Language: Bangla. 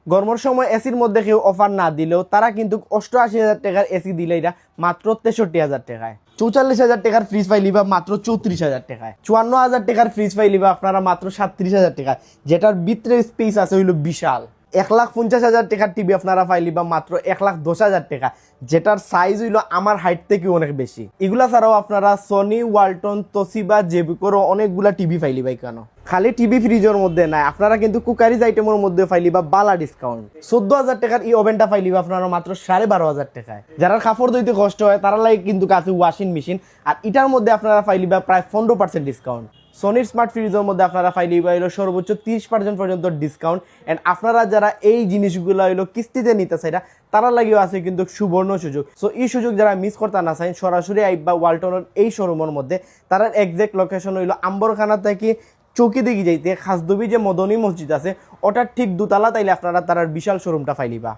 গরমের সময় এসির মধ্যে কেউ অফার না দিলেও তারা কিন্তু 88,000 টাকার এসি দিলে এটা মাত্র 63,000 টাকায়। 44,000 টাকার ফ্রিজ পাইলিবা মাত্র 34,000 টাকায়। 54,000 টাকার ফ্রিজ পাইলিবা আপনারা মাত্র 37,000 টাকায়, যেটার ভিতরে স্পেস আছে হইল বিশাল। 1,50,000 টাকার টিভি আপনারা পাইলিবা মাত্র 1,10,000 টাকা, যেটার সাইজ হইল আমার হাইট থেকে অনেক বেশি। এগুলা ছাড়াও আপনারা সনি, ওয়ালটন, তোশিবা, জেবিকোরও অনেকগুলা টিভি পাইলিবা। কেন খালি টিভি ফ্রিজের মধ্যে নাই, আপনারা কিন্তু কুকারিজ আইটেমের মধ্যে পাইলিবা বালা ডিসকাউন্ট। 14,000 টাকার এই ওভেনটা পাইলিবা আপনারা মাত্র 12,500 টাকায়। যারা কাপড় ধুইতে কষ্ট হয় তারা লাগে কিন্তু কাছে ওয়াশিং মেশিন, আর এটার মধ্যে আপনারা পাইলিবা প্রায় 15% ডিসকাউন্ট। সনির স্মার্ট ফ্রিজের মধ্যে আপনারা পাইলিবা হইলো সর্বোচ্চ 30% পর্যন্ত ডিসকাউন্ট। এন্ড আপনারা যারা এই জিনিসগুলো হইলো কিস্তিতে নিতে চাই তারা লাগিও আছে কিন্তু সুবর্ণ সুযোগ। সো এই সুযোগ যারা মিস করতে না চাই, সরাসরি আইবা ওয়ালটনের এই শোরুমের মধ্যে। তার এক্সাক্ট লোকেশন হইলো আম্বরখানা থেকে চৌকি দিকে যাইতে খাসদবি যে মদনী মসজিদ আছে ওটার ঠিক দুতলা, তাইলে আপনারা তার বিশাল শোরুমটা পাইলিবা।